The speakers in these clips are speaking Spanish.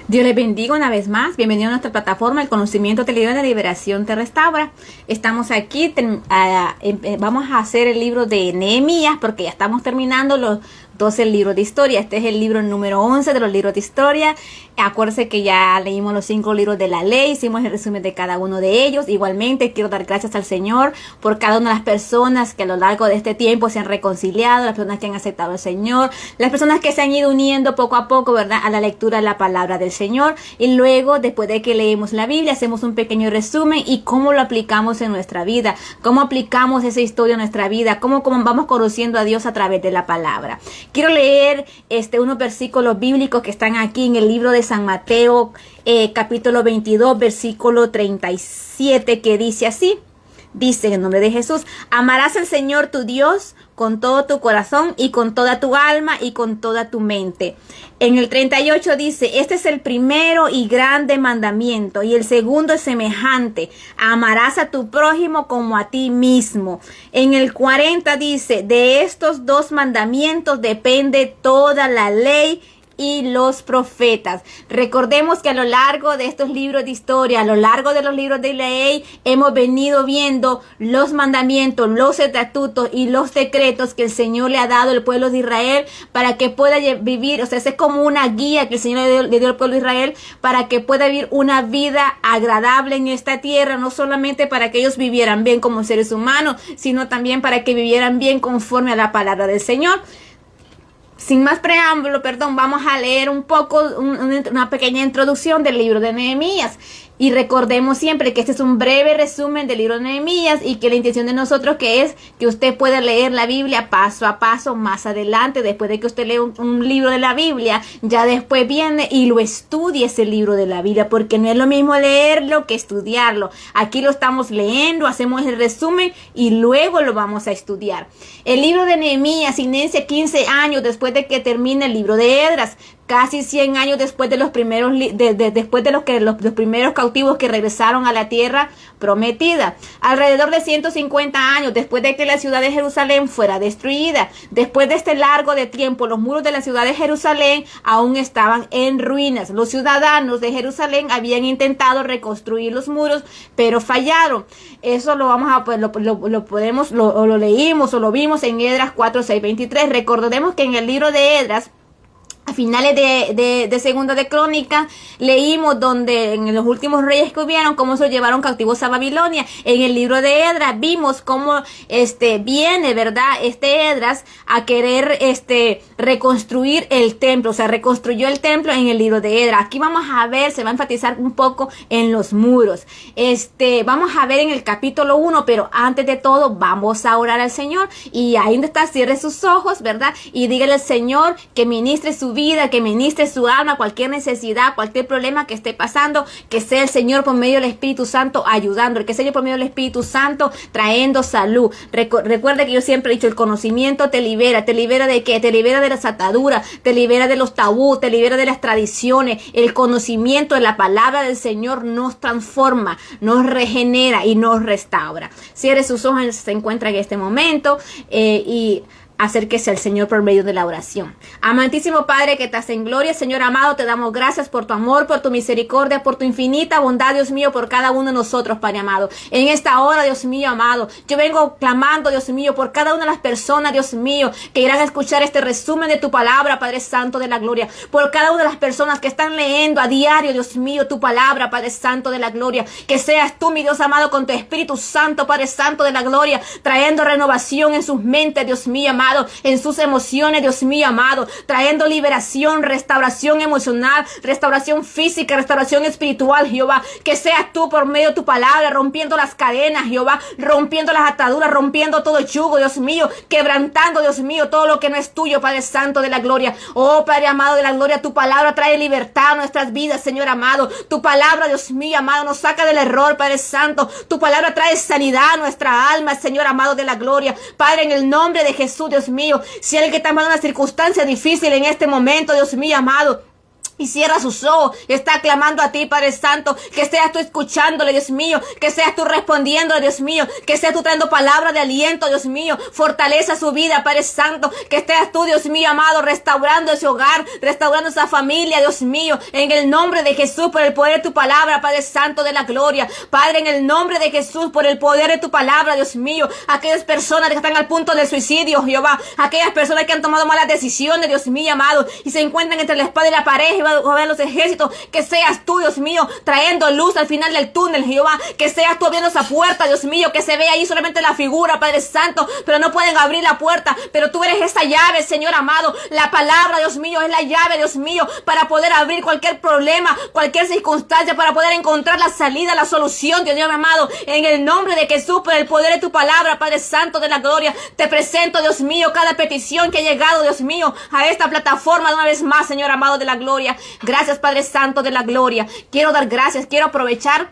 Dios les bendiga una vez más. Bienvenido a nuestra plataforma. El conocimiento te libera, la liberación te restaura. Estamos aquí, vamos a hacer el libro de Nehemías porque ya estamos terminando los 12 libros de historia. Este es el libro número 11 de los libros de historia. Acuérdense que ya leímos los 5 libros de la ley, hicimos el resumen de cada uno de ellos. Igualmente quiero dar gracias al Señor por cada una de las personas que a lo largo de este tiempo se han reconciliado, las personas que han aceptado al Señor, las personas que se han ido uniendo poco a poco, ¿verdad?, a la lectura de la palabra del Señor. Y luego, después de que leemos la Biblia, hacemos un pequeño resumen y cómo lo aplicamos en nuestra vida, cómo aplicamos esa historia en nuestra vida, cómo vamos conociendo a Dios a través de la palabra. Quiero leer unos versículos bíblicos que están aquí en el libro de San Mateo, capítulo 22, versículo 37, que dice así. Dice en el nombre de Jesús: amarás al Señor tu Dios con todo tu corazón y con toda tu alma y con toda tu mente. En el 38 dice: este es el primero y grande mandamiento, y el segundo es semejante: amarás a tu prójimo como a ti mismo. En el 40 dice: de estos dos mandamientos depende toda la ley y los profetas. Recordemos que a lo largo de estos libros de historia, a lo largo de los libros de ley, hemos venido viendo los mandamientos, los estatutos y los decretos que el Señor le ha dado al pueblo de Israel para que pueda vivir. O sea, es como una guía que el Señor le dio al pueblo de Israel para que pueda vivir una vida agradable en esta tierra, no solamente para que ellos vivieran bien como seres humanos, sino también para que vivieran bien conforme a la palabra del Señor. Sin más preámbulo, vamos a leer un poco, una pequeña introducción del libro de Nehemías. Y recordemos siempre que este es un breve resumen del libro de Nehemías y que la intención de nosotros que es que usted pueda leer la Biblia paso a paso más adelante. Después de que usted lee un libro de la Biblia, ya después viene y lo estudie ese libro de la Biblia, porque no es lo mismo leerlo que estudiarlo. Aquí lo estamos leyendo, hacemos el resumen y luego lo vamos a estudiar. El libro de Nehemías inicia 15 años después de que termine el libro de Esdras. Casi 100 años después de los primeros los primeros cautivos que regresaron a la tierra prometida. Alrededor de 150 años después de que la ciudad de Jerusalén fuera destruida. Después de este largo de tiempo, los muros de la ciudad de Jerusalén aún estaban en ruinas. Los ciudadanos de Jerusalén habían intentado reconstruir los muros, pero fallaron. Eso lo vamos a lo leímos o lo vimos en Esdras 4:6-23. Recordemos que en el libro de Esdras, a finales de Segunda de Crónica, leímos donde en los últimos reyes que hubieron, cómo se llevaron cautivos a Babilonia. En el libro de Esdras vimos cómo viene, ¿verdad?, Esdras a querer reconstruir el templo. O sea, reconstruyó el templo en el libro de Esdras. Aquí vamos a ver, se va a enfatizar un poco en los muros. Vamos a ver en el capítulo 1, pero antes de todo vamos a orar al Señor. Y ahí donde está, cierre sus ojos, ¿verdad?, y dígale al Señor que ministre su vida, que ministre su alma, cualquier necesidad, cualquier problema que esté pasando, que sea el Señor por medio del Espíritu Santo ayudando, que sea el Señor por medio del Espíritu Santo trayendo salud. Recuerde que yo siempre he dicho, el conocimiento te libera ¿de qué? Te libera de las ataduras, te libera de los tabús, te libera de las tradiciones. El conocimiento de la palabra del Señor nos transforma, nos regenera y nos restaura. Cierre sus ojos, se encuentra en este momento y acérquese al Señor por medio de la oración. Amantísimo Padre que estás en gloria, Señor amado, te damos gracias por tu amor, por tu misericordia, por tu infinita bondad, Dios mío, por cada uno de nosotros, Padre amado. En esta hora, Dios mío amado, yo vengo clamando, Dios mío, por cada una de las personas, Dios mío, que irán a escuchar este resumen de tu palabra, Padre Santo de la gloria. Por cada una de las personas que están leyendo a diario, Dios mío, tu palabra, Padre Santo de la gloria. Que seas tú, mi Dios amado, con tu Espíritu Santo, Padre Santo de la gloria, trayendo renovación en sus mentes, Dios mío amado, en sus emociones, Dios mío amado, trayendo liberación, restauración emocional, restauración física, restauración espiritual, Jehová. Que seas tú por medio de tu palabra, rompiendo las cadenas, Jehová, rompiendo las ataduras, rompiendo todo yugo, Dios mío, quebrantando, Dios mío, todo lo que no es tuyo, Padre Santo de la gloria. Oh, Padre amado de la gloria, tu palabra trae libertad a nuestras vidas, Señor amado. Tu palabra, Dios mío amado, nos saca del error, Padre Santo. Tu palabra trae sanidad a nuestra alma, Señor amado de la gloria. Padre, en el nombre de Jesús, Dios mío, si alguien que está en una circunstancia difícil en este momento, Dios mío amado, y cierra sus ojos, está clamando a ti, Padre Santo, que seas tú escuchándole, Dios mío, que seas tú respondiéndole, Dios mío, que seas tú trayendo palabra de aliento, Dios mío, fortaleza su vida, Padre Santo, que seas tú, Dios mío, amado, restaurando ese hogar, restaurando esa familia, Dios mío, en el nombre de Jesús, por el poder de tu palabra, Padre Santo de la gloria, Padre, en el nombre de Jesús, por el poder de tu palabra, Dios mío, aquellas personas que están al punto del suicidio, Jehová, aquellas personas que han tomado malas decisiones, Dios mío, amado, y se encuentran entre la espada y la pared, Jehová de los ejércitos, que seas tú, Dios mío, trayendo luz al final del túnel, Jehová, que seas tú abriendo esa puerta, Dios mío, que se ve ahí solamente la figura, Padre Santo, pero no pueden abrir la puerta, pero tú eres esa llave, Señor amado, la palabra, Dios mío, es la llave, Dios mío, para poder abrir cualquier problema, cualquier circunstancia, para poder encontrar la salida, la solución, Dios mío, amado, en el nombre de Jesús, por el poder de tu palabra, Padre Santo de la gloria, te presento, Dios mío, cada petición que ha llegado, Dios mío, a esta plataforma de una vez más, Señor amado de la gloria. Gracias, Padre Santo de la gloria. Quiero dar gracias, quiero aprovechar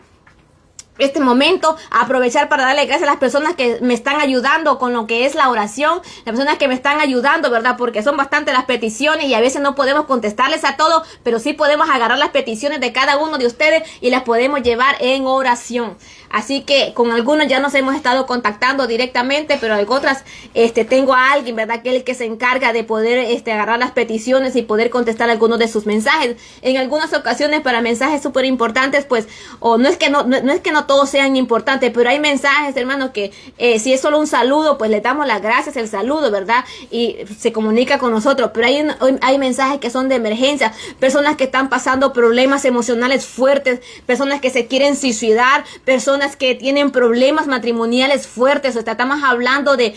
este momento, aprovechar para darle gracias a las personas que me están ayudando con lo que es la oración, las personas que me están ayudando, ¿verdad? Porque son bastante las peticiones y a veces no podemos contestarles a todos, pero sí podemos agarrar las peticiones de cada uno de ustedes y las podemos llevar en oración. Así que con algunos ya nos hemos estado contactando directamente, pero en otras tengo a alguien, ¿verdad? Que es el que se encarga de poder agarrar las peticiones y poder contestar algunos de sus mensajes. En algunas ocasiones para mensajes súper importantes, pues, o no es que no todos sean importantes, pero hay mensajes, hermanos, que si es solo un saludo, pues le damos las gracias, el saludo, ¿verdad? Y se comunica con nosotros, pero hay mensajes que son de emergencia, personas que están pasando problemas emocionales fuertes, personas que se quieren suicidar, personas que tienen problemas matrimoniales fuertes, o sea, estamos hablando de,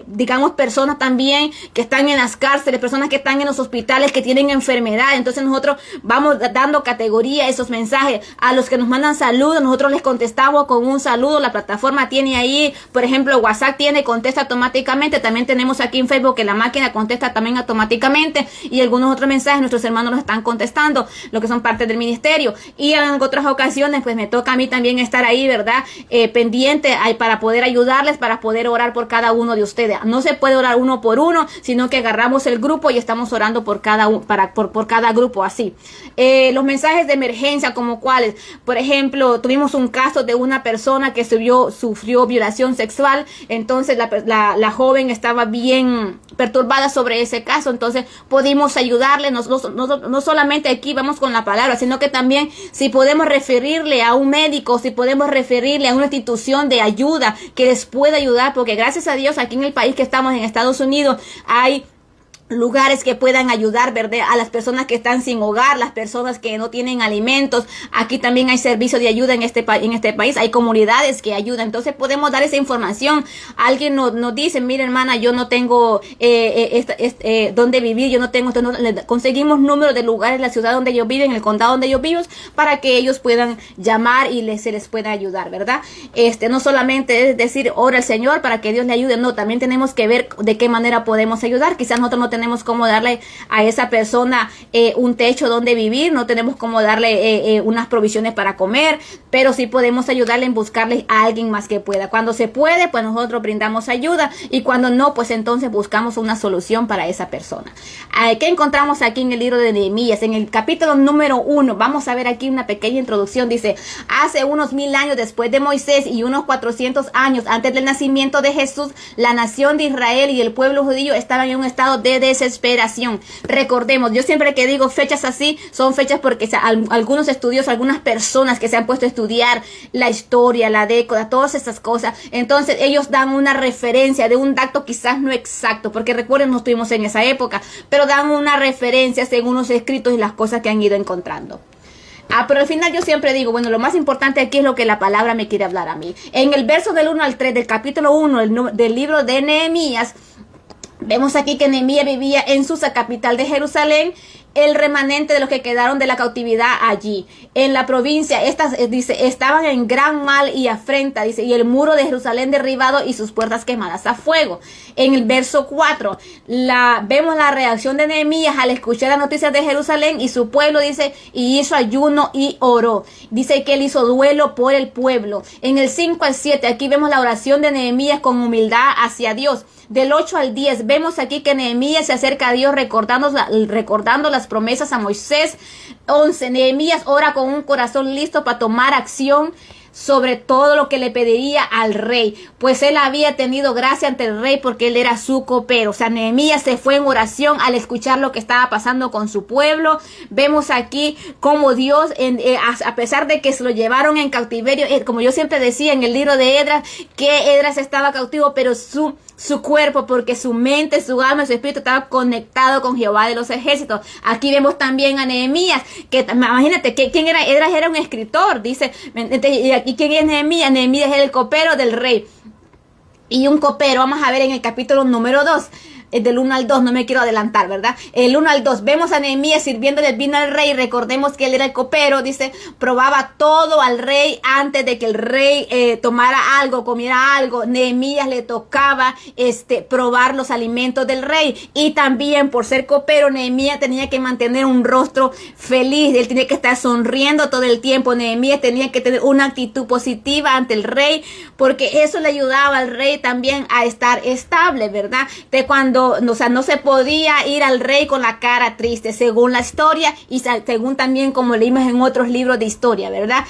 digamos, personas también que están en las cárceles, personas que están en los hospitales, que tienen enfermedad. Entonces nosotros vamos dando categoría a esos mensajes. A los que nos mandan saludos, nosotros les contestamos con un saludo. La plataforma tiene ahí, por ejemplo, WhatsApp contesta automáticamente. También tenemos aquí en Facebook que la máquina contesta también automáticamente, y algunos otros mensajes nuestros hermanos los están contestando, lo que son parte del ministerio. Y en otras ocasiones, pues me toca a mí también estar ahí, ¿verdad? Pendiente para poder ayudarles, para poder orar por cada uno de ustedes. No se puede orar uno por uno, sino que agarramos el grupo y estamos orando por cada por cada grupo, así. Los mensajes de emergencia, como cuáles, por ejemplo, tuvimos un caso de una persona que sufrió violación sexual. Entonces la joven estaba bien perturbada sobre ese caso, entonces pudimos ayudarle. No solamente aquí vamos con la palabra, sino que también si podemos referirle a un médico, si podemos referirle a una institución de ayuda que les pueda ayudar, porque gracias a Dios aquí en el país que estamos, en Estados Unidos, hay lugares que puedan ayudar, ¿verdad?, a las personas que están sin hogar, las personas que no tienen alimentos. Aquí también hay servicios de ayuda en este país, hay comunidades que ayudan. Entonces podemos dar esa información. Alguien nos dice, mira, hermana, yo no tengo dónde vivir, yo no tengo, conseguimos números de lugares en la ciudad donde ellos viven, en el condado donde ellos viven, para que ellos puedan llamar y se les pueda ayudar, ¿verdad? No solamente es decir, ora al Señor para que Dios le ayude, no, también tenemos que ver de qué manera podemos ayudar. Quizás nosotros no tenemos cómo darle a esa persona un techo donde vivir, no tenemos cómo darle unas provisiones para comer, pero sí podemos ayudarle en buscarle a alguien más que pueda. Cuando se puede, pues nosotros brindamos ayuda, y cuando no, pues entonces buscamos una solución para esa persona. ¿Qué encontramos aquí en el libro de Nehemías? En el capítulo número 1, vamos a ver aquí una pequeña introducción. Dice, hace unos 1000 años después de Moisés y unos 400 años antes del nacimiento de Jesús, la nación de Israel y el pueblo judío estaban en un estado de desesperación. Recordemos, yo siempre que digo fechas así, son fechas porque algunos estudios, algunas personas que se han puesto a estudiar la historia, la década, todas estas cosas, entonces ellos dan una referencia de un dato quizás no exacto, porque recuerden, no estuvimos en esa época, pero dan una referencia según los escritos y las cosas que han ido encontrando. Pero al final yo siempre digo, bueno, lo más importante aquí es lo que la palabra me quiere hablar a mí. En el verso del 1 al 3 del capítulo 1 del libro de Nehemías, vemos aquí que Nehemías vivía en Susa, capital de Jerusalén, el remanente de los que quedaron de la cautividad allí. En la provincia, dice, estaban en gran mal y afrenta, dice, y el muro de Jerusalén derribado y sus puertas quemadas a fuego. En el verso 4, vemos la reacción de Nehemías al escuchar las noticias de Jerusalén y su pueblo, dice, y hizo ayuno y oró. Dice que él hizo duelo por el pueblo. En el 5 al 7, aquí vemos la oración de Nehemías con humildad hacia Dios. del 8 al 10, vemos aquí que Nehemías se acerca a Dios recordando las promesas a Moisés. 11, Nehemías ora con un corazón listo para tomar acción sobre todo lo que le pediría al rey, pues él había tenido gracia ante el rey porque él era su copero. O sea, Nehemías se fue en oración al escuchar lo que estaba pasando con su pueblo. Vemos aquí cómo Dios, a pesar de que se lo llevaron en cautiverio, como yo siempre decía en el libro de Esdras, que Esdras estaba cautivo, pero su cuerpo, porque su mente, su alma, su espíritu estaba conectado con Jehová de los ejércitos. Aquí vemos también a Nehemías, que imagínate, ¿quién era? Esdras era un escritor, dice, ¿y quién es Nehemías? Nehemías es el copero del rey. Y un copero, vamos a ver en el capítulo número 2, del 1 al 2, no me quiero adelantar, ¿verdad? El 1 al 2, vemos a Nehemías sirviéndole el vino al rey. Recordemos que él era el copero, dice, probaba todo al rey antes de que el rey tomara algo, comiera algo. Nehemías le tocaba probar los alimentos del rey. Y también por ser copero, Nehemías tenía que mantener un rostro feliz, él tenía que estar sonriendo todo el tiempo. Nehemías tenía que tener una actitud positiva ante el rey, porque eso le ayudaba al rey también a estar estable, ¿verdad? De cuando, o sea, no se podía ir al rey con la cara triste, según la historia y según también como leímos en otros libros de historia, ¿verdad?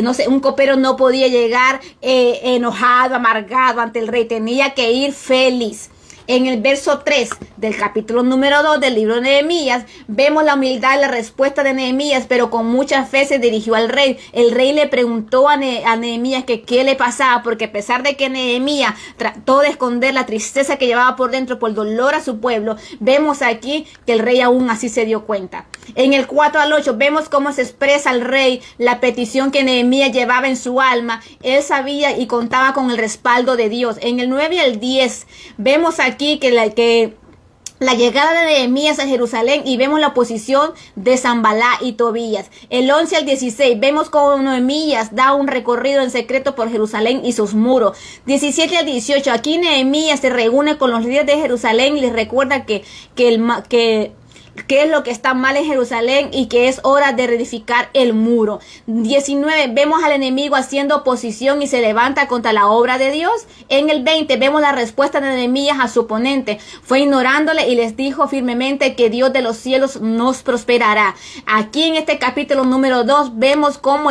No sé, un copero no podía llegar enojado, amargado ante el rey, tenía que ir feliz. En el verso 3 del capítulo número 2 del libro de Nehemías, vemos la humildad y la respuesta de Nehemías, pero con mucha fe se dirigió al rey. El rey le preguntó a Nehemías que qué le pasaba, porque a pesar de que Nehemías trató de esconder la tristeza que llevaba por dentro por dolor a su pueblo, vemos aquí que el rey aún así se dio cuenta. En el 4 al 8 vemos cómo se expresa al rey la petición que Nehemías llevaba en su alma. Él sabía y contaba con el respaldo de Dios. En el 9 al 10 vemos aquí que la llegada de Nehemías a Jerusalén y vemos la oposición de Sanballat y Tobías. El 11 al 16 vemos cómo Nehemías da un recorrido en secreto por Jerusalén y sus muros. 17 al 18, aquí Nehemías se reúne con los líderes de Jerusalén y les recuerda que es lo que está mal en Jerusalén y que es hora de reedificar el muro. 19, vemos al enemigo haciendo oposición y se levanta contra la obra de Dios. En el 20, vemos la respuesta de Nehemías a su oponente. Fue ignorándole y les dijo firmemente que Dios de los cielos nos prosperará. Aquí en este capítulo número 2 vemos cómo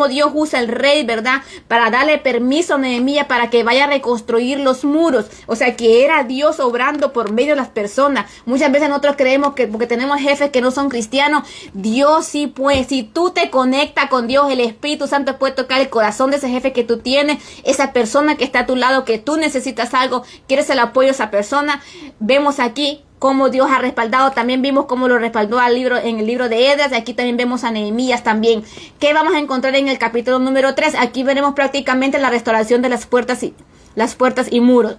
Dios usa el rey, ¿verdad? Para darle permiso a Nehemías para que vaya a reconstruir los muros. O sea, que era Dios obrando por medio de las personas. Muchas veces nosotros creemos que porque tenemos jefes que no son cristianos, Dios sí puede. Si tú te conectas con Dios, el Espíritu Santo puede tocar el corazón de ese jefe que tú tienes, esa persona que está a tu lado, que tú necesitas algo, quieres el apoyo de esa persona. Vemos aquí cómo Dios ha respaldado. También vimos cómo lo respaldó en el libro de Esdras. Aquí también vemos a Nehemías también. ¿Qué vamos a encontrar en el capítulo número 3? Aquí veremos prácticamente la restauración de las puertas y muros.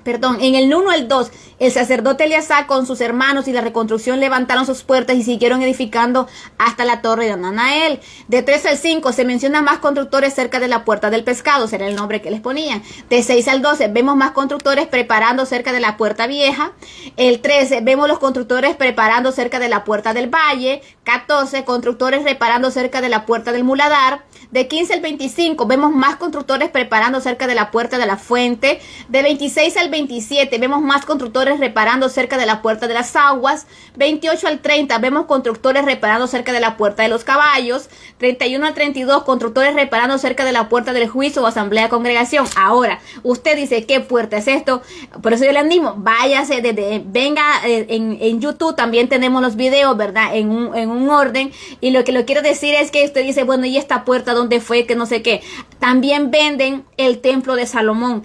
En el 1 al 2, el sacerdote Eleazar con sus hermanos y la reconstrucción levantaron sus puertas y siguieron edificando hasta la torre de Hananael. De 3 al 5 se mencionan más constructores cerca de la puerta del pescado, será el nombre que les ponían. De 6 al 12 vemos más constructores preparando cerca de la puerta vieja. El 13 vemos los constructores preparando cerca de la puerta del valle. 14 constructores reparando cerca de la puerta del muladar. De 15 al 25 vemos más constructores preparando cerca de la puerta de la fuente. De 26 al 27 vemos más constructores reparando cerca de la puerta de las aguas. 28 al 30 vemos constructores reparando cerca de la puerta de los caballos. 31 al 32 constructores reparando cerca de la puerta del juicio o asamblea congregación. Ahora, usted dice, ¿qué puerta es esto? Por eso yo le animo, váyase, venga en YouTube, también tenemos los videos, ¿verdad? En un orden. Y lo que lo quiero decir es que usted dice, bueno, ¿y esta puerta dónde fue? Que no sé qué. También venden el templo de Salomón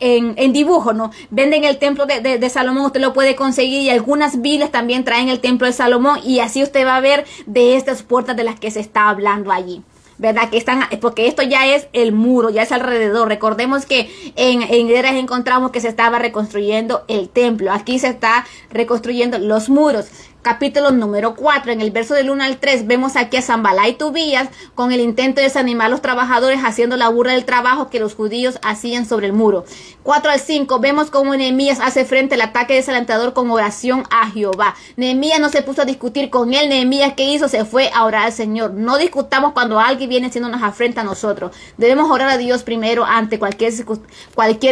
en dibujo, ¿no? Venden el templo de Salomón, usted lo puede conseguir, y algunas Biblias también traen el templo de Salomón, y así usted va a ver de estas puertas de las que se está hablando allí, ¿verdad? Que están, porque esto ya es el muro, ya es alrededor. Recordemos que en Esdras encontramos que se estaba reconstruyendo el templo, aquí se está reconstruyendo los muros. capítulo número 4, en el verso del 1 al 3, vemos aquí a Sanballat y Tobías con el intento de desanimar a los trabajadores haciendo la burla del trabajo que los judíos hacían sobre el muro. 4 al 5, vemos cómo Nehemías hace frente al ataque desalentador con oración a Jehová. Nehemías no se puso a discutir con él. Nehemías, ¿qué hizo? Se fue a orar al Señor. No discutamos cuando alguien viene haciéndonos afrenta a nosotros. Debemos orar a Dios primero ante cualquier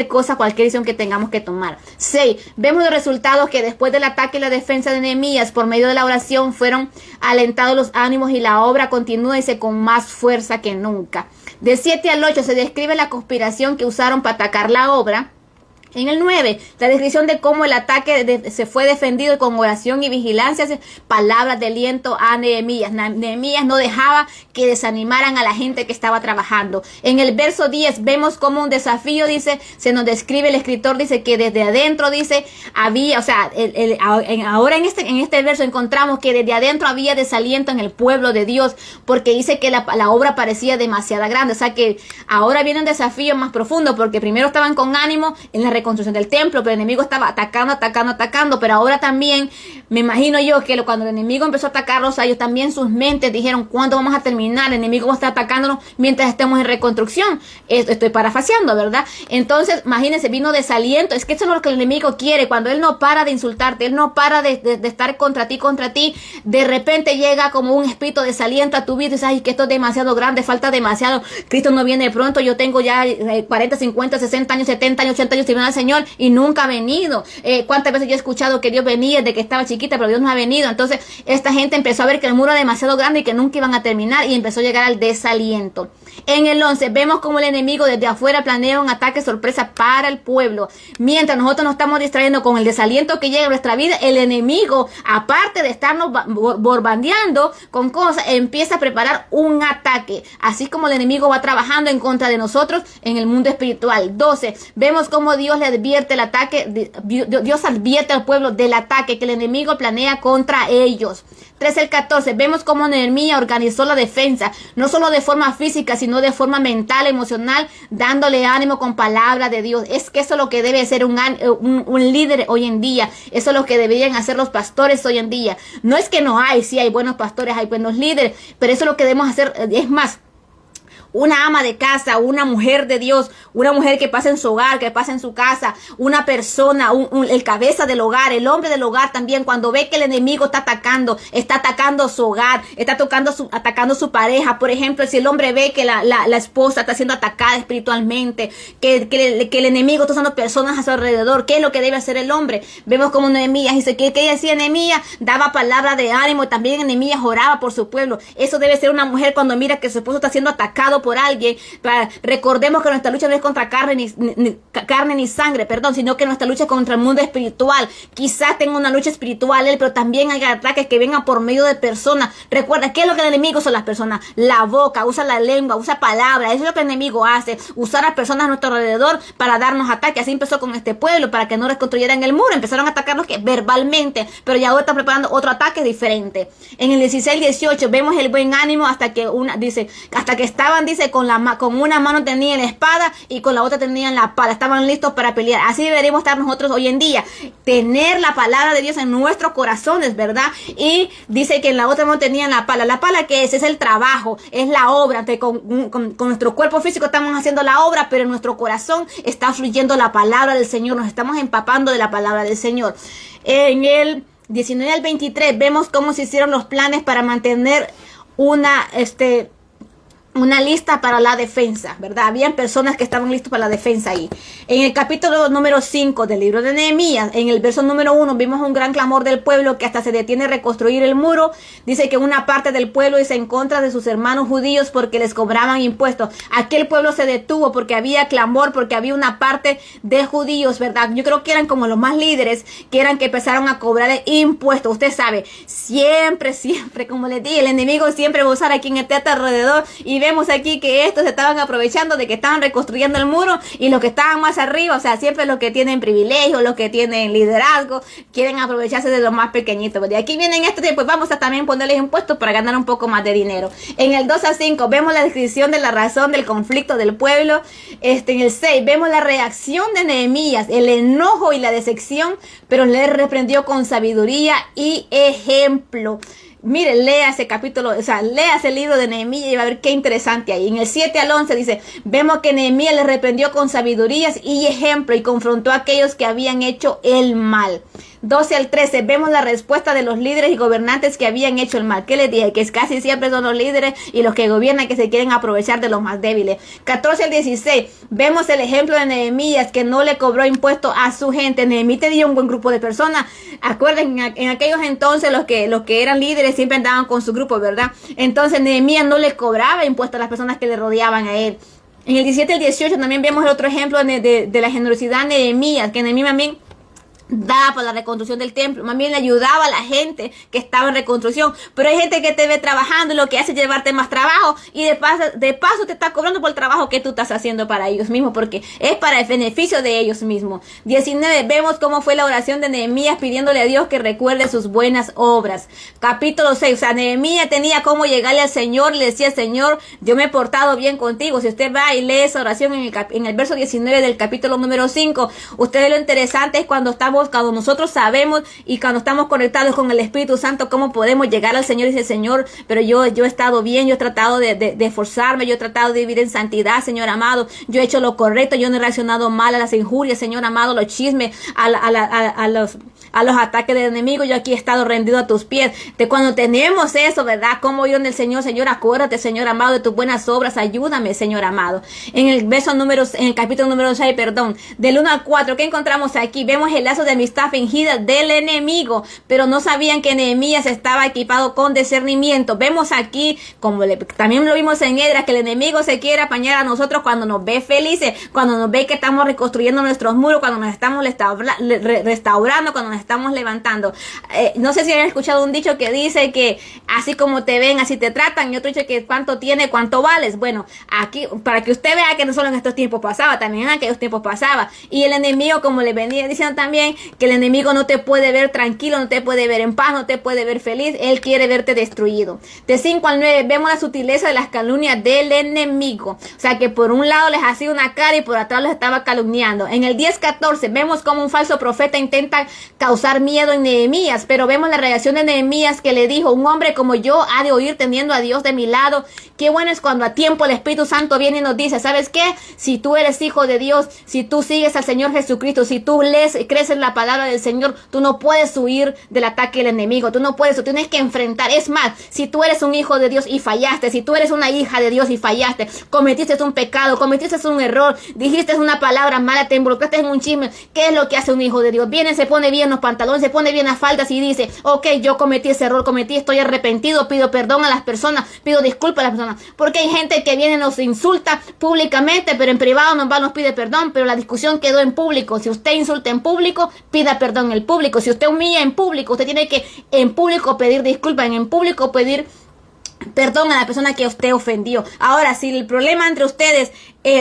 cosa, cualquier decisión que tengamos que tomar. 6, vemos los resultados que después del ataque y la defensa de Nehemías, por medio de la oración, fueron alentados los ánimos y la obra continúa con más fuerza que nunca. De 7 al 8 se describe la conspiración que usaron para atacar la obra. En el 9, la descripción de cómo el ataque se fue defendido con oración y vigilancia, palabras de aliento a Nehemías. Nehemías no dejaba que desanimaran a la gente que estaba trabajando. En el verso 10 vemos como un desafío, dice, se nos describe, el escritor dice que desde adentro, dice, había, o sea, ahora en este verso encontramos que desde adentro había desaliento en el pueblo de Dios, porque dice que la obra parecía demasiado grande. O sea que ahora viene un desafío más profundo, porque primero estaban con ánimo en la reconstrucción del templo, pero el enemigo estaba atacando, pero ahora también me imagino yo que cuando el enemigo empezó a atacarlos a ellos, también sus mentes dijeron, ¿cuándo vamos a terminar? El enemigo va a estar atacándonos mientras estemos en reconstrucción. Estoy parafaseando, ¿verdad? Entonces, imagínense, vino desaliento. Es que eso es lo que el enemigo quiere, cuando él no para de insultarte, él no para de estar contra ti, de repente llega como un espíritu de desaliento a tu vida y dices, ay, que esto es demasiado grande, falta demasiado, Cristo no viene pronto, yo tengo ya 40, 50, 60 años, 70 años, 80 años, si viene al Señor y nunca ha venido. ¿Cuántas veces yo he escuchado que Dios venía desde que estaba chiquita, pero Dios no ha venido? Entonces, esta gente empezó a ver que el muro era demasiado grande y que nunca iban a terminar y empezó a llegar al desaliento. En el 11, vemos como el enemigo desde afuera planea un ataque sorpresa para el pueblo. Mientras nosotros nos estamos distrayendo con el desaliento que llega a nuestra vida, el enemigo, aparte de estarnos bombardeando con cosas, empieza a preparar un ataque. Así como el enemigo va trabajando en contra de nosotros en el mundo espiritual. 12, vemos como Dios le advierte el ataque, Dios advierte al pueblo del ataque que el enemigo planea contra ellos. 13 al 14, vemos cómo Nehemías organizó la defensa, no solo de forma física, sino de forma mental, emocional, dándole ánimo con palabra de Dios. Es que eso es lo que debe ser un líder hoy en día. Eso es lo que deberían hacer los pastores hoy en día. No es que no hay, sí hay buenos pastores, hay buenos líderes, pero eso es lo que debemos hacer. Es más, una ama de casa, una mujer de Dios, una mujer que pasa en su hogar, que pasa en su casa, una persona, el cabeza del hogar, el hombre del hogar también, cuando ve que el enemigo está atacando su hogar, está atacando su pareja. Por ejemplo, si el hombre ve que la esposa está siendo atacada espiritualmente, que el enemigo está usando personas a su alrededor, ¿qué es lo que debe hacer el hombre? Vemos como Nehemías dice, ¿qué decía Nehemías? Daba palabra de ánimo, y también Nehemías oraba por su pueblo. Eso debe ser una mujer cuando mira que su esposo está siendo atacado por alguien. Recordemos que nuestra lucha no es contra carne ni sangre, sino que nuestra lucha es contra el mundo espiritual. Quizás tenga una lucha espiritual él, pero también hay ataques que vengan por medio de personas. Recuerda, ¿qué es lo que el enemigo son las personas? La boca, usa la lengua, usa palabras. Eso es lo que el enemigo hace, usar a personas a nuestro alrededor para darnos ataques. Así empezó con este pueblo, para que no reconstruyeran el muro. Empezaron a atacarnos verbalmente, pero ya ahora están preparando otro ataque diferente. En el 16-18 vemos el buen ánimo hasta que estaban, dice, con una mano tenían la espada y con la otra tenían la pala. Estaban listos para pelear. Así deberíamos estar nosotros hoy en día. Tener la palabra de Dios en nuestros corazones, ¿verdad? Y dice que en la otra mano tenían la pala. ¿La pala qué es? Es el trabajo, es la obra. Con nuestro cuerpo físico estamos haciendo la obra, pero en nuestro corazón está fluyendo la palabra del Señor. Nos estamos empapando de la palabra del Señor. En el 19 al 23 vemos cómo se hicieron los planes para mantener una lista para la defensa, ¿verdad? Habían personas que estaban listos para la defensa ahí. En el capítulo número 5 del libro de Nehemías, en el verso número 1, vimos un gran clamor del pueblo que hasta se detiene a reconstruir el muro. Dice que una parte del pueblo dice en contra de sus hermanos judíos porque les cobraban impuestos. Aquel pueblo se detuvo porque había clamor, porque había una parte de judíos, ¿verdad? Yo creo que eran como los más líderes, que empezaron a cobrar impuestos. Usted sabe, siempre, como les dije, el enemigo siempre va a usar a quien esté a tu alrededor y vemos aquí que estos estaban aprovechando de que estaban reconstruyendo el muro, y los que estaban más arriba, o sea, siempre los que tienen privilegios, los que tienen liderazgo, quieren aprovecharse de los más pequeñitos. De aquí vienen estos, pues vamos a también ponerles impuestos para ganar un poco más de dinero. En el 2 a 5 vemos la descripción de la razón del conflicto del pueblo. En el 6 vemos la reacción de Nehemías, el enojo y la decepción, pero le reprendió con sabiduría y ejemplo. Mire, lea ese capítulo, o sea, lea ese libro de Nehemías y va a ver qué interesante ahí. En el 7 al 11 dice, vemos que Nehemías le reprendió con sabidurías y ejemplo y confrontó a aquellos que habían hecho el mal. 12 al 13, vemos la respuesta de los líderes y gobernantes que habían hecho el mal. ¿Qué les dije? Que casi siempre son los líderes y los que gobiernan que se quieren aprovechar de los más débiles. 14 al 16, vemos el ejemplo de Nehemías, que no le cobró impuestos a su gente. Nehemías tenía un buen grupo de personas. Acuerden, en aquellos entonces los que eran líderes siempre andaban con su grupo, ¿verdad? Entonces Nehemías no le cobraba impuestos a las personas que le rodeaban a él. En el 17 al 18 también vemos el otro ejemplo de la generosidad de Nehemías, que Nehemías también daba para la reconstrucción del templo, más bien le ayudaba a la gente que estaba en reconstrucción. Pero hay gente que te ve trabajando y lo que hace es llevarte más trabajo, y de paso te está cobrando por el trabajo que tú estás haciendo para ellos mismos, porque es para el beneficio de ellos mismos. 19, vemos cómo fue la oración de Nehemías pidiéndole a Dios que recuerde sus buenas obras. Capítulo 6, o sea, Nehemías tenía cómo llegarle al Señor, le decía: Señor, yo me he portado bien contigo. Si usted va y lee esa oración en el verso 19 del capítulo número 5, usted ve lo interesante es cuando nosotros sabemos y cuando estamos conectados con el Espíritu Santo, cómo podemos llegar al Señor y decir: Señor, pero yo he estado bien, yo he tratado de esforzarme, yo he tratado de vivir en santidad, Señor amado, yo he hecho lo correcto, yo no he reaccionado mal a las injurias, Señor amado, los chismes, a los ataques del enemigo. Yo aquí he estado rendido a tus pies. De cuando tenemos eso, ¿verdad? Como yo en el Señor: Señor, acuérdate, Señor amado, de tus buenas obras, ayúdame, Señor amado. En el capítulo número 6, del 1 al 4, ¿qué encontramos aquí? Vemos el lazo de amistad fingida del enemigo, pero no sabían que Nehemías estaba equipado con discernimiento. Vemos aquí, también lo vimos en Edras, que el enemigo se quiere apañar a nosotros cuando nos ve felices, cuando nos ve que estamos reconstruyendo nuestros muros, cuando nos estamos restaurando, cuando nos estamos levantando. No sé si han escuchado un dicho que dice que así como te ven, así te tratan, y otro dicho que cuánto tiene, cuánto vales. Bueno, aquí, para que usted vea que no solo en estos tiempos pasaba, también en aquellos tiempos pasaba. Y el enemigo, como le venía diciendo también, que el enemigo no te puede ver tranquilo, no te puede ver en paz, no te puede ver feliz. Él quiere verte destruido. De 5 al 9 vemos la sutileza de las calumnias del enemigo. O sea, que por un lado les hacía una cara y por atrás los estaba calumniando. En el 10-14 vemos como un falso profeta intenta causar miedo en Nehemías, pero vemos la reacción de Nehemías, que le dijo: un hombre como yo ha de oír teniendo a Dios de mi lado. Qué bueno es cuando a tiempo el Espíritu Santo viene y nos dice: ¿sabes qué? Si tú eres hijo de Dios, si tú sigues al Señor Jesucristo, si tú crees en la palabra del Señor, tú no puedes huir del ataque del enemigo, tú no puedes, tú tienes que enfrentar. Es más, si tú eres un hijo de Dios y fallaste, si tú eres una hija de Dios y fallaste, cometiste un pecado, cometiste un error, dijiste una palabra mala, te involucraste en un chisme, ¿qué es lo que hace un hijo de Dios? Viene, se pone bien los pantalones, se pone bien las faldas y dice: ok, yo cometí ese error, estoy arrepentido, pido perdón a las personas, pido disculpas a las personas. Porque hay gente que viene y nos insulta públicamente, pero en privado nos pide perdón, pero la discusión quedó en público. Si usted insulta en público, pida perdón en público. Si usted humilla en público, usted tiene que en público pedir disculpas, en público pedir perdón a la persona que usted ofendió. Ahora, si el problema entre ustedes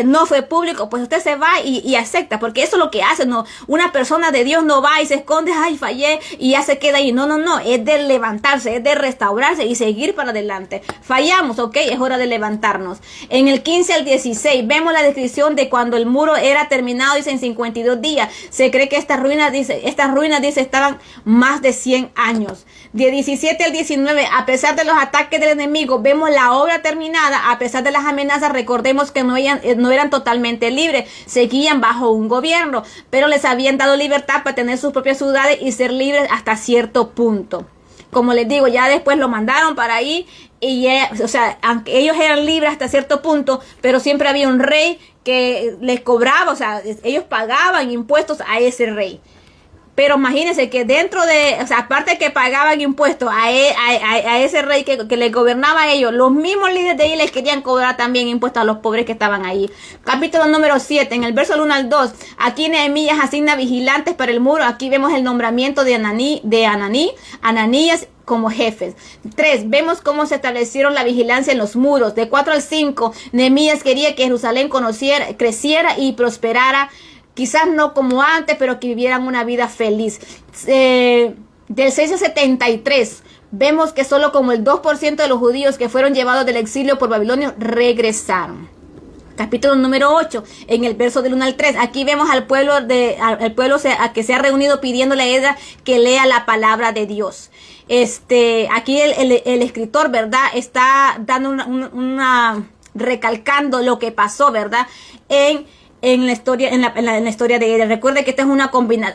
no fue público, pues usted se va y acepta, porque eso es lo que hace. No, una persona de Dios no va y se esconde: ay, fallé, y ya se queda ahí. No, es de levantarse, es de restaurarse y seguir para adelante. Fallamos, ok, es hora de levantarnos. En el 15 al 16 vemos la descripción de cuando el muro era terminado, dice, en 52 días. Se cree que estas ruinas, dice, estaban más de 100 años. De 17 al 19, a pesar de los ataques del enemigo, vemos la obra terminada. A pesar de las amenazas, recordemos que no eran totalmente libres, seguían bajo un gobierno, pero les habían dado libertad para tener sus propias ciudades y ser libres hasta cierto punto. Como les digo, ya después lo mandaron para ahí, y o sea, aunque ellos eran libres hasta cierto punto, pero siempre había un rey que les cobraba, o sea, ellos pagaban impuestos a ese rey. Pero imagínense que dentro de, o sea, aparte que pagaban impuestos a ese rey que les gobernaba a ellos, los mismos líderes de ahí les querían cobrar también impuestos a los pobres que estaban ahí. Capítulo número 7, en el verso 1 al 2, aquí Nehemías asigna vigilantes para el muro. Aquí vemos el nombramiento de Ananías como jefes. 3, vemos cómo se establecieron la vigilancia en los muros. De 4 al 5, Nehemías quería que Jerusalén creciera y prosperara, quizás no como antes, pero que vivieran una vida feliz. Del 6 al 73, vemos que solo como el 2% de los judíos que fueron llevados del exilio por Babilonia regresaron. Capítulo número 8, en el verso del 1 al 3, aquí vemos al pueblo que se ha reunido pidiéndole a Esdras que lea la palabra de Dios. Aquí el escritor, ¿verdad?, está dando recalcando lo que pasó, ¿verdad?, en la historia de Esdras. Recuerde que esta es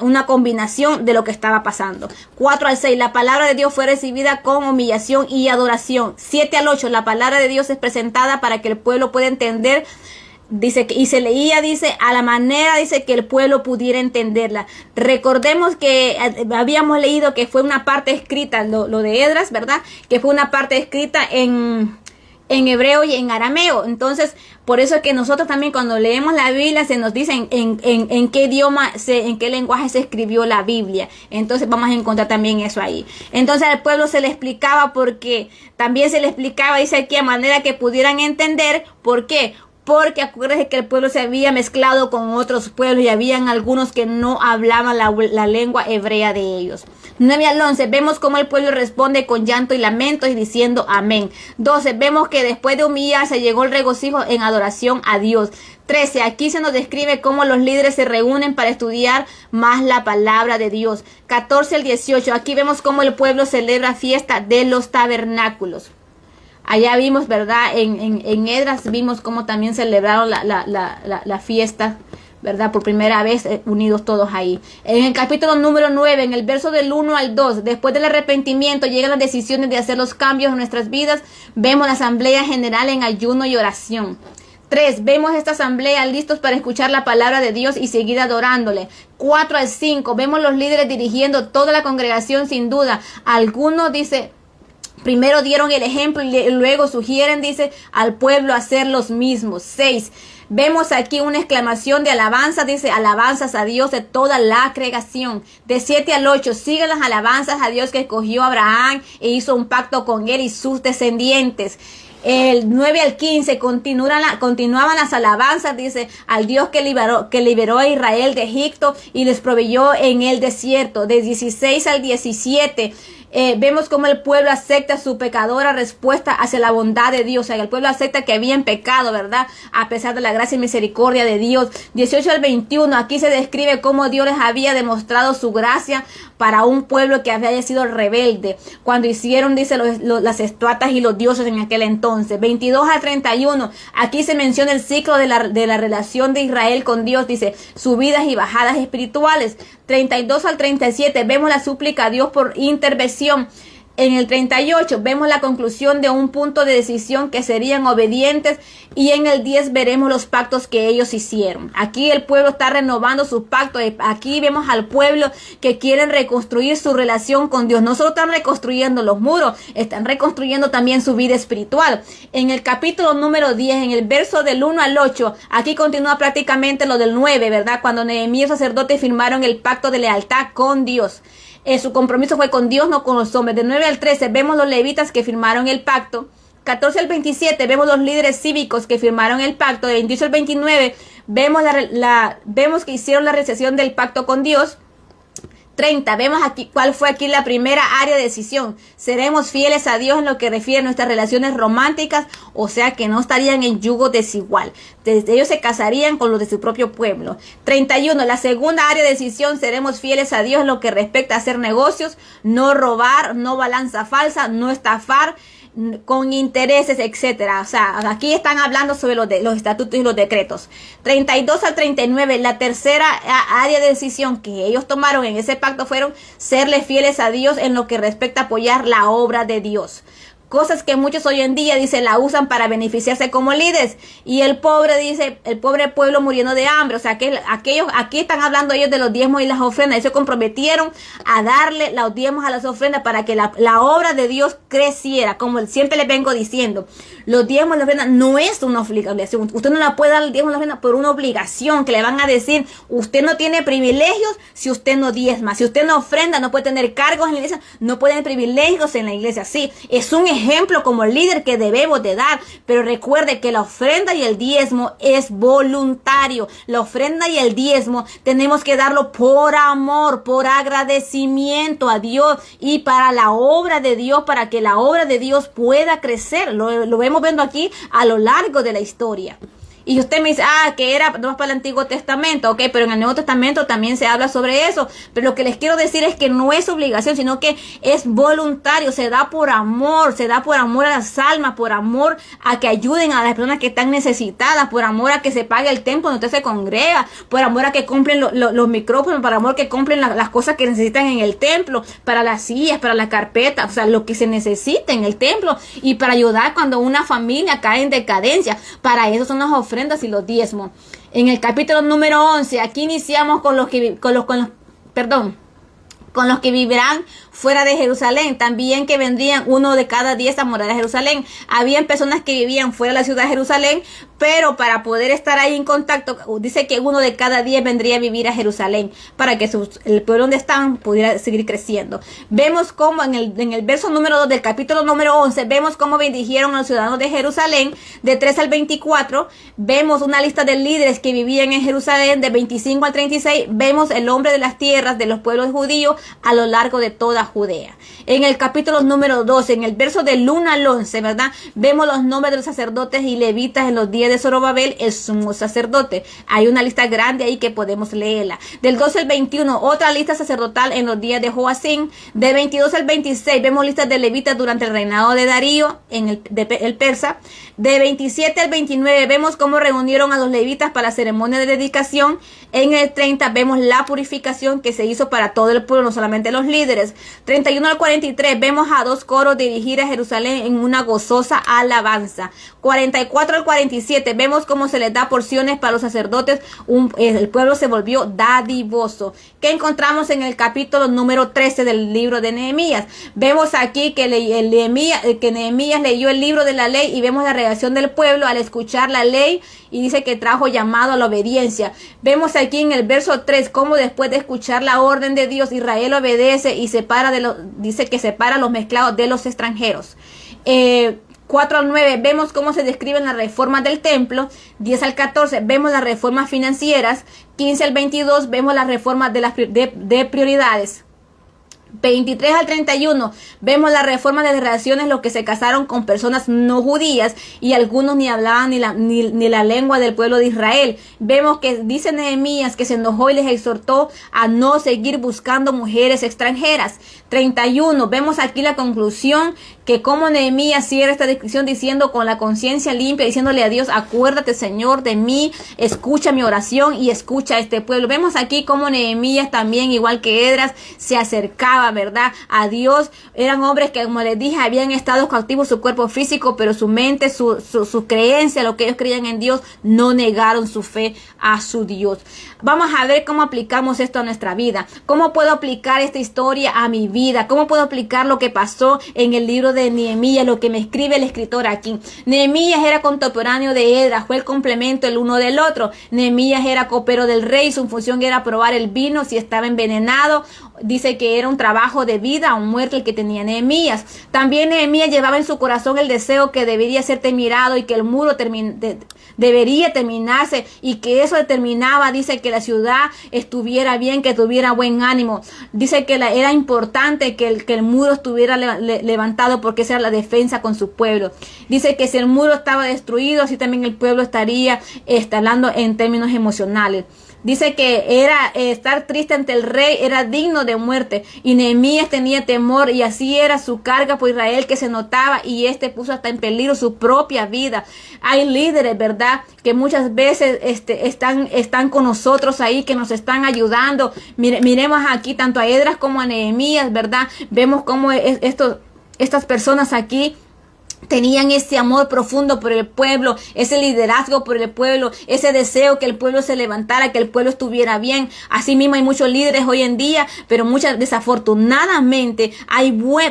una combinación de lo que estaba pasando. 4 al 6, la palabra de Dios fue recibida con humillación y adoración. 7 al 8, la palabra de Dios es presentada para que el pueblo pueda entender. Dice y se leía, dice, a la manera, dice, que el pueblo pudiera entenderla. Recordemos que habíamos leído que fue una parte escrita, lo de Esdras, ¿verdad?, que fue una parte escrita en hebreo y en arameo. Entonces, por eso es que nosotros también cuando leemos la Biblia se nos dice en qué idioma, en qué lenguaje se escribió la Biblia. Entonces vamos a encontrar también eso ahí. Entonces al pueblo se le explicaba porque también se le explicaba, dice aquí, a manera que pudieran entender. ¿Por qué? Porque acuérdense que el pueblo se había mezclado con otros pueblos y habían algunos que no hablaban la lengua hebrea de ellos. 9 al 11, vemos cómo el pueblo responde con llanto y lamento y diciendo amén. 12, vemos que después de humillarse llegó el regocijo en adoración a Dios. 13, aquí se nos describe cómo los líderes se reúnen para estudiar más la palabra de Dios. 14 al 18, aquí vemos cómo el pueblo celebra fiesta de los tabernáculos. Allá vimos, ¿verdad? En Esdras vimos cómo también celebraron la fiesta, ¿verdad? Por primera vez unidos todos ahí. En el capítulo número 9, en el verso del 1 al 2, después del arrepentimiento llegan las decisiones de hacer los cambios en nuestras vidas. Vemos la asamblea general en ayuno y oración. 3, vemos esta asamblea listos para escuchar la palabra de Dios y seguir adorándole. 4 al 5, vemos los líderes dirigiendo toda la congregación sin duda. Algunos, dice, primero dieron el ejemplo y luego sugieren, dice, al pueblo hacer los mismos. 6. Vemos aquí una exclamación de alabanza, dice, alabanzas a Dios de toda la creación. De 7 al 8, siguen las alabanzas a Dios que escogió a Abraham e hizo un pacto con él y sus descendientes. El 9 al 15 continuaban las alabanzas, dice, al Dios que liberó a Israel de Egipto y les proveyó en el desierto. De 16 al 17, vemos cómo el pueblo acepta su pecadora respuesta hacia la bondad de Dios. O sea, el pueblo acepta que habían pecado, ¿verdad?, a pesar de la gracia y misericordia de Dios. 18 al 21, aquí se describe cómo Dios les había demostrado su gracia para un pueblo que había sido rebelde, cuando hicieron, dice, las estatuas y los dioses en aquel entonces. 22 al 31, aquí se menciona el ciclo de la relación de Israel con Dios, dice, subidas y bajadas espirituales. 32 al 37, vemos la súplica a Dios por intervención. En el 38 vemos la conclusión de un punto de decisión que serían obedientes, y en el 10 veremos los pactos que ellos hicieron. Aquí el pueblo está renovando sus pactos. Aquí vemos al pueblo que quieren reconstruir su relación con Dios. No solo están reconstruyendo los muros, están reconstruyendo también su vida espiritual. En el capítulo número 10, en el verso del 1 al 8, aquí continúa prácticamente lo del 9, ¿verdad? Cuando Nehemías y los sacerdotes firmaron el pacto de lealtad con Dios. Su compromiso fue con Dios, no con los hombres. De 9 al 13 vemos los levitas que firmaron el pacto. 14 al 27 vemos los líderes cívicos que firmaron el pacto. De 28 al 29 vemos que hicieron la recepción del pacto con Dios. 30, vemos aquí cuál fue aquí la primera área de decisión. Seremos fieles a Dios en lo que refiere a nuestras relaciones románticas, o sea que no estarían en yugo desigual. Desde ellos se casarían con los de su propio pueblo. 31, la segunda área de decisión, seremos fieles a Dios en lo que respecta a hacer negocios, no robar, no balanza falsa, no estafar con intereses, etcétera. O sea, aquí están hablando sobre los estatutos y los decretos. 32 al 39, la tercera área de decisión que ellos tomaron en ese pacto fueron serles fieles a Dios en lo que respecta a apoyar la obra de Dios. cosas que muchos hoy en día, dice, la usan para beneficiarse como líderes, y el pobre, dice, el pobre pueblo muriendo de hambre. O sea, que aquellos, aquí están hablando ellos de los diezmos y las ofrendas. Ellos se comprometieron a darle los diezmos a las ofrendas para que la obra de Dios creciera. Como siempre les vengo diciendo, los diezmos y las ofrendas no es una obligación. Usted no la puede dar el diezmo y la ofrenda por una obligación, que le van a decir, usted no tiene privilegios si usted no diezma, si usted no ofrenda, no puede tener cargos en la iglesia, no puede tener privilegios en la iglesia. Sí, es un ejemplo como líder que debemos de dar, pero recuerde que la ofrenda y el diezmo es voluntario. La ofrenda y el diezmo tenemos que darlo por amor, por agradecimiento a Dios y para la obra de Dios, para que la obra de Dios pueda crecer. Lo vemos viendo aquí a lo largo de la historia. Y usted me dice, que era más para el Antiguo Testamento, ok, pero en el Nuevo Testamento también se habla sobre eso. Pero lo que les quiero decir es que no es obligación, sino que es voluntario, se da por amor a las almas, por amor a que ayuden a las personas que están necesitadas, por amor a que se pague el templo donde usted se congrega, por amor a que compren los micrófonos, por amor a que compren las cosas que necesitan en el templo, para las sillas, para las carpetas, o sea, lo que se necesita en el templo, y para ayudar cuando una familia cae en decadencia. Para eso son las ofrendas y los diezmos. En el capítulo número 11, aquí iniciamos con los que vivirán fuera de Jerusalén, también que vendrían 1 de cada 10 a morar a Jerusalén. Habían personas que vivían fuera de la ciudad de Jerusalén, pero para poder estar ahí en contacto, dice que 1 de cada 10 vendría a vivir a Jerusalén, para que el pueblo donde están pudiera seguir creciendo. Vemos cómo en el verso número 2 del capítulo número 11, vemos cómo bendijeron a los ciudadanos de Jerusalén, de 3 al 24, vemos una lista de líderes que vivían en Jerusalén, de 25 al 36, vemos el nombre de las tierras de los pueblos judíos a lo largo de toda Judea. En el capítulo número 12, en el verso del 1 al 11, ¿verdad? Vemos los nombres de los sacerdotes y levitas en los días de Zorobabel, el sumo sacerdote. Hay una lista grande ahí que podemos leerla. Del 12 al 21, otra lista sacerdotal en los días de Joacín. Del 22 al 26, vemos listas de levitas durante el reinado de Darío, el persa. De 27 al 29, vemos cómo reunieron a los levitas para la ceremonia de dedicación. En el 30, vemos la purificación que se hizo para todo el pueblo, no solamente los líderes. 31 al 43, vemos a 2 coros dirigir a Jerusalén en una gozosa alabanza. 44 al 47, vemos cómo se les da porciones para los sacerdotes. El pueblo se volvió dadivoso. ¿Qué encontramos en el capítulo número 13 del libro de Nehemías? Vemos aquí que Nehemías leyó el libro de la ley, y vemos la reacción del pueblo al escuchar la ley, y dice que trajo llamado a la obediencia. Vemos aquí en el verso 3 cómo después de escuchar la orden de Dios, Israel obedece y dice que separa a los mezclados de los extranjeros. 4 al 9, vemos cómo se describen las reformas del templo. 10 al 14, vemos las reformas financieras. 15 al 22, vemos las reformas de prioridades. 23 al 31, vemos la reforma de relaciones, los que se casaron con personas no judías, y algunos ni hablaban ni la lengua del pueblo de Israel. Vemos que dice Nehemías que se enojó y les exhortó a no seguir buscando mujeres extranjeras. 31, vemos aquí la conclusión, que como Nehemías cierra esta descripción diciendo con la conciencia limpia, diciéndole a Dios, acuérdate Señor de mí, escucha mi oración y escucha a este pueblo. Vemos aquí como Nehemías también, igual que Esdras, se acercaba, ¿verdad?, a Dios. Eran hombres que, como les dije, habían estado cautivos su cuerpo físico, pero su mente, su creencia, lo que ellos creían en Dios, no negaron su fe a su Dios. Vamos a ver cómo aplicamos esto a nuestra vida. ¿Cómo puedo aplicar esta historia a mi vida? ¿Cómo puedo aplicar lo que pasó en el libro de Nehemías, lo que me escribe el escritor aquí? Nehemías era contemporáneo de Esdras, fue el complemento el uno del otro. Nehemías era copero del rey, su función era probar el vino si estaba envenenado. Dice que era un trabajo de vida o muerte el que tenía Nehemías. También Nehemías llevaba en su corazón el deseo que debería ser terminado y que el muro debería terminarse, y que eso determinaba, dice, que la ciudad estuviera bien, que tuviera buen ánimo. Dice que era importante que el muro estuviera levantado, porque esa era la defensa con su pueblo. Dice que si el muro estaba destruido, así también el pueblo estaría hablando en términos emocionales. Dice que estar triste ante el rey era digno de muerte, y Nehemías tenía temor, y así era su carga por Israel que se notaba, y puso hasta en peligro su propia vida. Hay líderes, ¿verdad?, que muchas veces están con nosotros ahí, que nos están ayudando. Miremos aquí tanto a Esdras como a Nehemías, ¿verdad? Vemos cómo estas personas aquí tenían ese amor profundo por el pueblo, ese liderazgo por el pueblo, ese deseo que el pueblo se levantara, que el pueblo estuviera bien. Así mismo hay muchos líderes hoy en día, pero desafortunadamente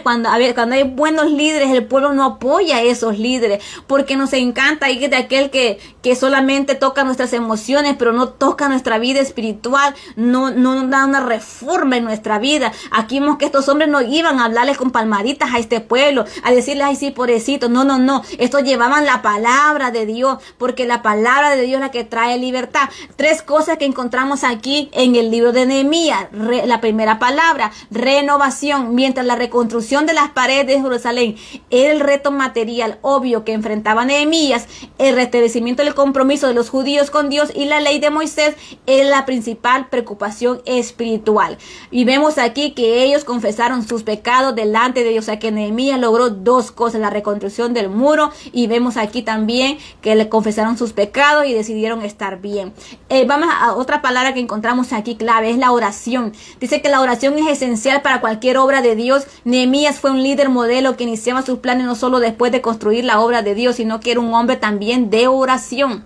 cuando hay buenos líderes, el pueblo no apoya a esos líderes, porque nos encanta ir de aquel que solamente toca nuestras emociones, pero no toca nuestra vida espiritual, no da una reforma en nuestra vida. Aquí vemos que estos hombres no iban a hablarles con palmaditas a este pueblo, a decirles, ay sí, pobrecito. No. Estos llevaban la palabra de Dios, porque la palabra de Dios es la que trae libertad. 3 cosas que encontramos aquí en el libro de Nehemías. La primera palabra, renovación. Mientras la reconstrucción de las paredes de Jerusalén era el reto material obvio que enfrentaba Nehemías, el restablecimiento del compromiso de los judíos con Dios y la ley de Moisés era la principal preocupación espiritual. Y vemos aquí que ellos confesaron sus pecados delante de Dios. O sea que Nehemías logró 2 cosas: la reconstrucción del muro, y vemos aquí también que le confesaron sus pecados y decidieron estar bien. Vamos a otra palabra que encontramos aquí clave, es la oración. Dice que la oración es esencial para cualquier obra de Dios. Nehemías fue un líder modelo que iniciaba sus planes no solo después de construir la obra de Dios, sino que era un hombre también de oración.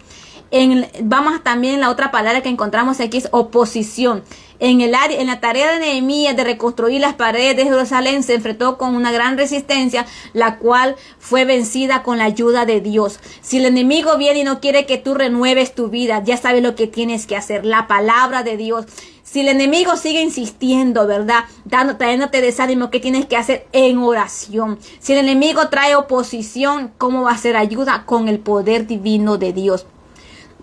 Vamos también, la otra palabra que encontramos aquí es oposición. En la tarea de Nehemías de reconstruir las paredes de Jerusalén se enfrentó con una gran resistencia, la cual fue vencida con la ayuda de Dios. Si el enemigo viene y no quiere que tú renueves tu vida, ya sabes lo que tienes que hacer: la palabra de Dios. Si el enemigo sigue insistiendo, ¿verdad?, trayéndote desánimo, ¿qué tienes que hacer? En oración. Si el enemigo trae oposición, ¿cómo va a ser ayuda? Con el poder divino de Dios.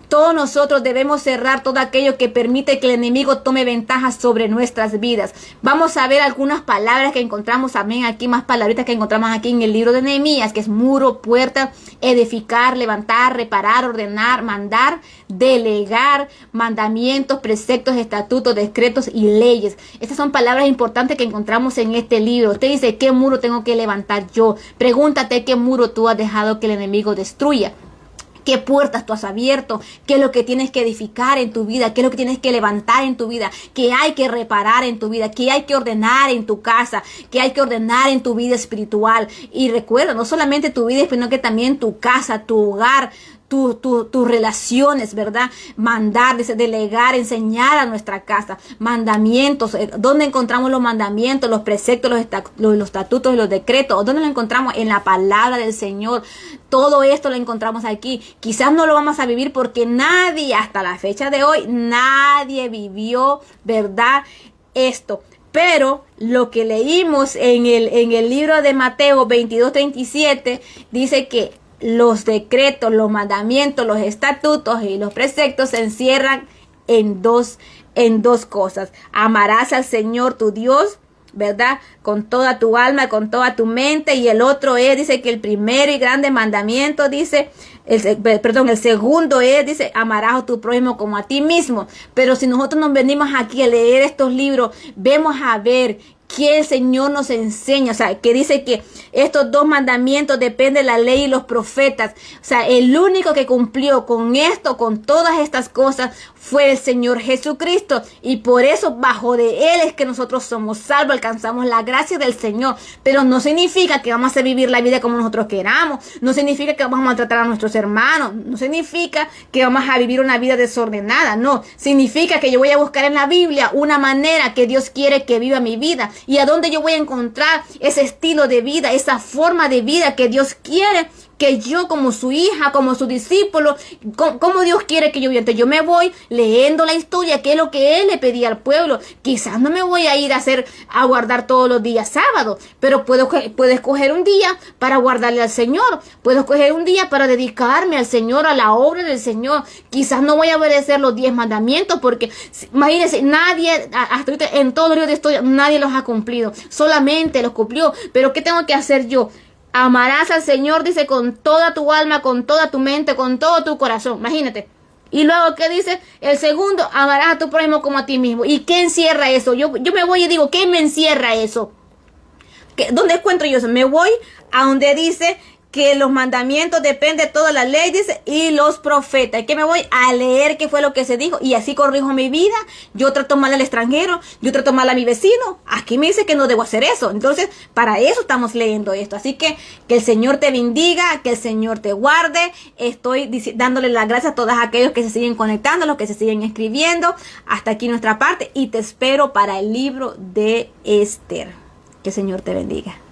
Todos nosotros debemos cerrar todo aquello que permite que el enemigo tome ventaja sobre nuestras vidas. Vamos a ver algunas palabras que encontramos, amén, aquí, más palabritas que encontramos aquí en el libro de Nehemías, que es muro, puerta, edificar, levantar, reparar, ordenar, mandar, delegar, mandamientos, preceptos, estatutos, decretos y leyes. Estas son palabras importantes que encontramos en este libro. Usted dice, ¿qué muro tengo que levantar yo? Pregúntate qué muro tú has dejado que el enemigo destruya. ¿Qué puertas tú has abierto? ¿Qué es lo que tienes que edificar en tu vida? ¿Qué es lo que tienes que levantar en tu vida? ¿Qué hay que reparar en tu vida? ¿Qué hay que ordenar en tu casa? ¿Qué hay que ordenar en tu vida espiritual? Y recuerda, no solamente tu vida, sino que también tu casa, tu hogar, tus relaciones, ¿verdad? Mandar, delegar, enseñar a nuestra casa. Mandamientos. ¿Dónde encontramos los mandamientos, los preceptos, los estatutos y los decretos? ¿Dónde lo encontramos? En la palabra del Señor. Todo esto lo encontramos aquí. Quizás no lo vamos a vivir porque nadie, hasta la fecha de hoy, nadie vivió, ¿verdad?, esto. Pero lo que leímos en el libro de Mateo 22:37 dice que los decretos, los mandamientos, los estatutos y los preceptos se encierran en dos cosas. Amarás al Señor tu Dios, ¿verdad?, con toda tu alma, con toda tu mente. Y el otro dice que el primero y grande mandamiento, dice, el segundo dice, amarás a tu prójimo como a ti mismo. Pero si nosotros nos venimos aquí a leer estos libros, vemos a ver que el Señor nos enseña, o sea, que dice que estos 2 mandamientos dependen de la ley y los profetas. O sea, el único que cumplió con esto, con todas estas cosas, fue el Señor Jesucristo. Y por eso, bajo de Él es que nosotros somos salvos, alcanzamos la gracia del Señor. Pero no significa que vamos a vivir la vida como nosotros queramos. No significa que vamos a tratar a nuestros hermanos. No significa que vamos a vivir una vida desordenada. No, significa que yo voy a buscar en la Biblia una manera que Dios quiere que viva mi vida. Y a dónde yo voy a encontrar ese estilo de vida, esa forma de vida que Dios quiere que yo, como su hija, como su discípulo, como Dios quiere que yo viva. Entonces yo me voy leyendo la historia, que es lo que Él le pedía al pueblo. Quizás no me voy a ir a guardar todos los días sábados, pero puedo escoger un día para guardarle al Señor. Puedo escoger un día para dedicarme al Señor, a la obra del Señor. Quizás no voy a obedecer los 10 mandamientos, porque imagínense, nadie, hasta ahorita en todo el libro de historia, nadie los ha cumplido. Solamente los cumplió. Pero ¿qué tengo que hacer yo? Amarás al Señor, dice, con toda tu alma, con toda tu mente, con todo tu corazón. Imagínate. Y luego, ¿qué dice? El segundo, amarás a tu prójimo como a ti mismo. ¿Y qué encierra eso? Yo me voy y digo, ¿qué me encierra eso? ¿Dónde encuentro yo eso? Me voy a donde dice que los mandamientos dependen de toda la ley, dice, y los profetas. ¿Y que me voy a leer qué fue lo que se dijo? Y así corrijo mi vida. Yo trato mal al extranjero, yo trato mal a mi vecino. Aquí me dice que no debo hacer eso. Entonces, para eso estamos leyendo esto. Así que el Señor te bendiga, que el Señor te guarde. Estoy dándole las gracias a todos aquellos que se siguen conectando, los que se siguen escribiendo. Hasta aquí nuestra parte y te espero para el libro de Esther. Que el Señor te bendiga.